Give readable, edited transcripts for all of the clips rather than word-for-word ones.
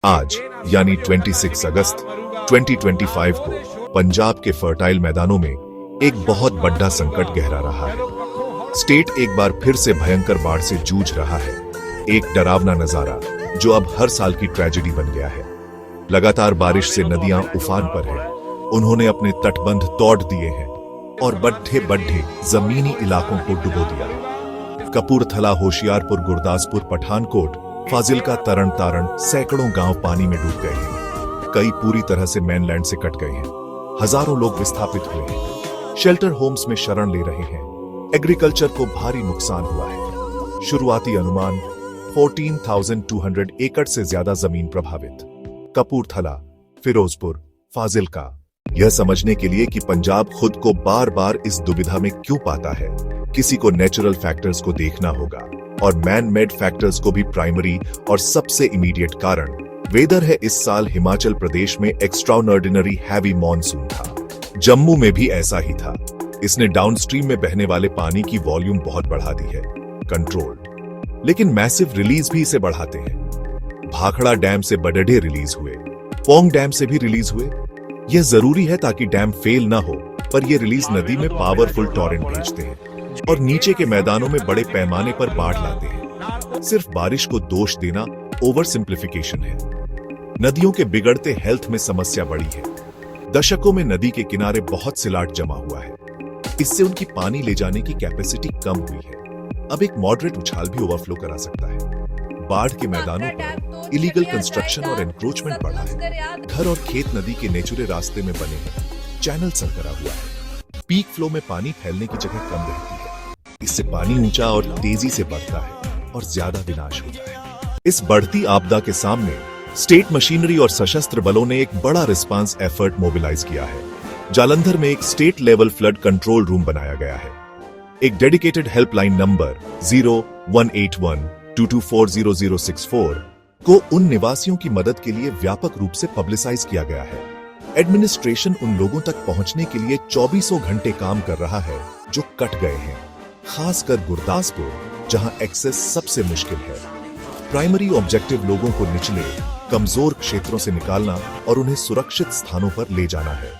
आज यानी 26 अगस्त 2025 को पंजाब के फर्टाइल मैदानों में एक बहुत बड़ा संकट गहरा रहा है। स्टेट एक बार फिर से भयंकर बाढ़ से जूझ रहा है। एक डरावना नजारा जो अब हर साल की ट्रेजेडी बन गया है। लगातार बारिश से नदियां उफान पर हैं। उन्होंने अपने तटबंध तोड़ दिए हैं और बड्ढे बड्ढे जमीनी इलाकों को डुबो दिया है। कपूरथला, होशियारपुर, गुरदासपुर, पठानकोट, फाजिल्का, तरन तारण सैकड़ों गांव पानी में डूब गए हैं। कई पूरी तरह से मेनलैंड से कट गए हैं। हजारों लोग विस्थापित हुए हैं, शेल्टर होम्स में शरण ले रहे हैं। एग्रीकल्चर को भारी नुकसान हुआ है। शुरुआती अनुमान 14,200 एकड़ से ज्यादा जमीन प्रभावित। कपूरथला, फिरोजपुर, फाजिल्का। यह समझने के लिए कि पंजाब खुद को बार बार इस दुविधा में क्यों पाता है, किसी को नेचुरल फैक्टर्स को देखना होगा और मैन मेड फैक्टर्स को भी प्राइमरी और सबसे इमीडिएट कारण वेदर है। इस साल हिमाचल प्रदेश में एक्स्ट्राऑर्डिनरी हैवी मॉनसून था। जम्मू में भी ऐसा ही था। इसने डाउनस्ट्रीम में बहने वाले पानी की वॉल्यूम बहुत बढ़ा दी है। कंट्रोल्ड, लेकिन मैसिव रिलीज भी इसे बढ़ाते हैं। भाखड़ा डैम से बडडे रिलीज हुए, पोंग डैम से भी रिलीज हुए। यह जरूरी है ताकि डैम फेल ना हो, पर यह रिलीज नदी में पावरफुल टॉरेंट भेजते हैं और नीचे के मैदानों में बड़े पैमाने पर बाढ़ लाते हैं। सिर्फ बारिश को दोष देना ओवर सिंप्लीफिकेशन है। नदियों के बिगड़ते हेल्थ में समस्या बढ़ी है। दशकों में नदी के किनारे बहुत सिलाट जमा हुआ है। इससे उनकी पानी ले जाने की कैपेसिटी कम हुई है। अब एक मॉडरेट उछाल भी ओवरफ्लो करा सकता है। बाढ़ के मैदानों पर इलीगल कंस्ट्रक्शन और एनक्रोचमेंट बढ़ा है। घर और खेत नदी के नेचुरल रास्ते में बने हैं। चैनल संकरा हुआ है। पीक फ्लो में पानी फैलने की जगह कम रहती है। इससे पानी ऊंचा और तेजी से बढ़ता है और ज्यादा विनाश होता है। इस बढ़ती आपदा के सामने स्टेट मशीनरी और सशस्त्र बलों ने एक बड़ा रिस्पांस एफर्ट मोबिलाइज किया है। जालंधर में एक state level flood control room बनाया गया है। एक डेडिकेटेड हेल्पलाइन नंबर 018122400064 को उन निवासियों की मदद के लिए व्यापक रूप से पब्लिसाइज किया गया है। एडमिनिस्ट्रेशन उन लोगों तक पहुंचने के लिए 24 घंटे काम कर रहा है जो कट गए हैं, खासकर गुरदासपुर जहां एक्सेस सबसे मुश्किल है। प्राइमरी ऑब्जेक्टिव लोगों को निचले कमजोर क्षेत्रों से निकालना और उन्हें सुरक्षित स्थानों पर ले जाना है।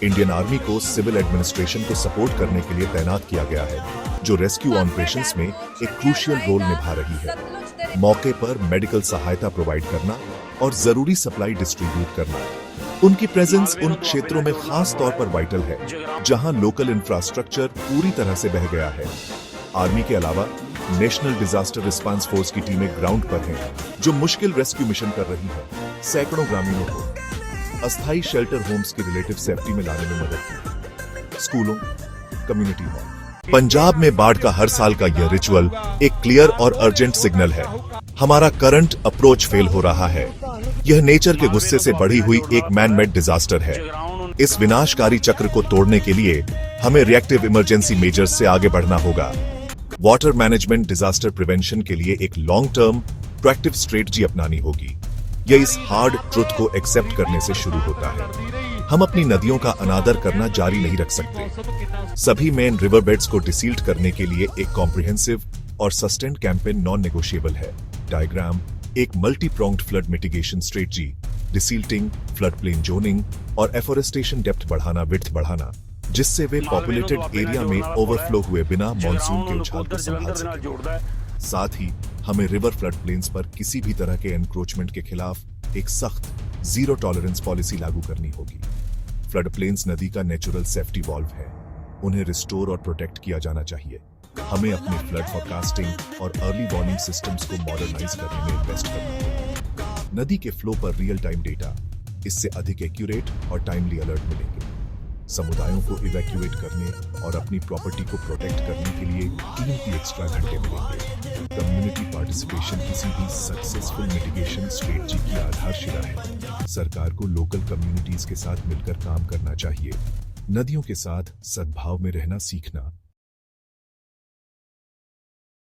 इंडियन आर्मी को सिविल एडमिनिस्ट्रेशन को सपोर्ट करने के लिए तैनात किया गया है, जो रेस्क्यू ऑपरेशंस में एक क्रूशियल रोल निभा रही है। मौके पर मेडिकल सहायता प्रोवाइड करना और जरूरी सप्लाई डिस्ट्रीब्यूट करना। उनकी प्रेजेंस उन क्षेत्रों में खास तौर पर वाइटल है जहां लोकल इंफ्रास्ट्रक्चर पूरी तरह से बह गया है। आर्मी के अलावा नेशनल डिजास्टर रिस्पांस फोर्स की टीमें ग्राउंड पर हैं, जो मुश्किल रेस्क्यू मिशन कर रही हैं। सैकड़ों ग्रामीणों को अस्थायी शेल्टर होम्स की रिलेटिव सेफ्टी में लाने में मदद की। स्कूलों, कम्युनिटी हॉल। पंजाब में बाढ़ का हर साल का यह रिचुअल एक क्लियर और अर्जेंट सिग्नल है। हमारा करंट अप्रोच फेल हो रहा है। यह नेचर के गुस्से से बढ़ी हुई एक मैन मेड डिजास्टर है। इस विनाशकारी चक्र को तोड़ने के लिए हमें रिएक्टिव इमरजेंसी मेजर्स से आगे बढ़ना होगा। वाटर मैनेजमेंट डिजास्टर प्रिवेंशन के लिए एक लॉन्ग टर्म प्रोएक्टिव स्ट्रेटजी अपनानी होगी। यह इस हार्ड ट्रुथ को एक्सेप्ट करने से शुरू होता है। हम अपनी नदियों का अनादर करना जारी नहीं रख सकते। सभी मेन रिवर बेड्स को डिसील्ट करने के लिए एक कॉम्प्रिहेंसिव और सस्टेन्ड कैंपेन नॉन नेगोशिएबल है। डायग्राम एक multi pronged flood mitigation strategy, desilting, flood plain zoning और एफोरेस्टेशन डेप्थ बढ़ाना, विड्थ बढ़ाना, जिससे वे पॉपुलेटेड एरिया में ओवरफ्लो हुए बिना मॉनसून के उछाल को संभाल सकें। साथ ही हमें रिवर फ्लड प्लेन्स पर किसी भी तरह के एनक्रोचमेंट के खिलाफ एक सख्त जीरो टॉलरेंस पॉलिसी लागू करनी होगी। फ्लड प्लेन्स नदी का नेचुरल सेफ्टी वॉल्व है। उन्हें रिस्टोर और प्रोटेक्ट किया जाना चाहिए। हमें अपने फ्लड फोरकास्टिंग और अर्ली वार्निंग सिस्टम्स को मॉडर्नाइज करने में इन्वेस्ट करना होगा। नदी के फ्लो पर रियल टाइम डेटा, इससे अधिक एक्यूरेट और टाइमली अलर्ट मिलेंगे। समुदायों को इवैक्यूएट करने और अपनी प्रॉपर्टी को प्रोटेक्ट करने के लिए कीमती एक्स्ट्रा घंटे मिलेंगे। कम्युनिटी पार्टिसिपेशन किसी भी सक्सेसफुल मिटिगेशन स्ट्रेटजी की आधारशिला है। सरकार को लोकल कम्युनिटीज के साथ मिलकर काम करना चाहिए। नदियों के साथ सद्भाव में रहना सीखना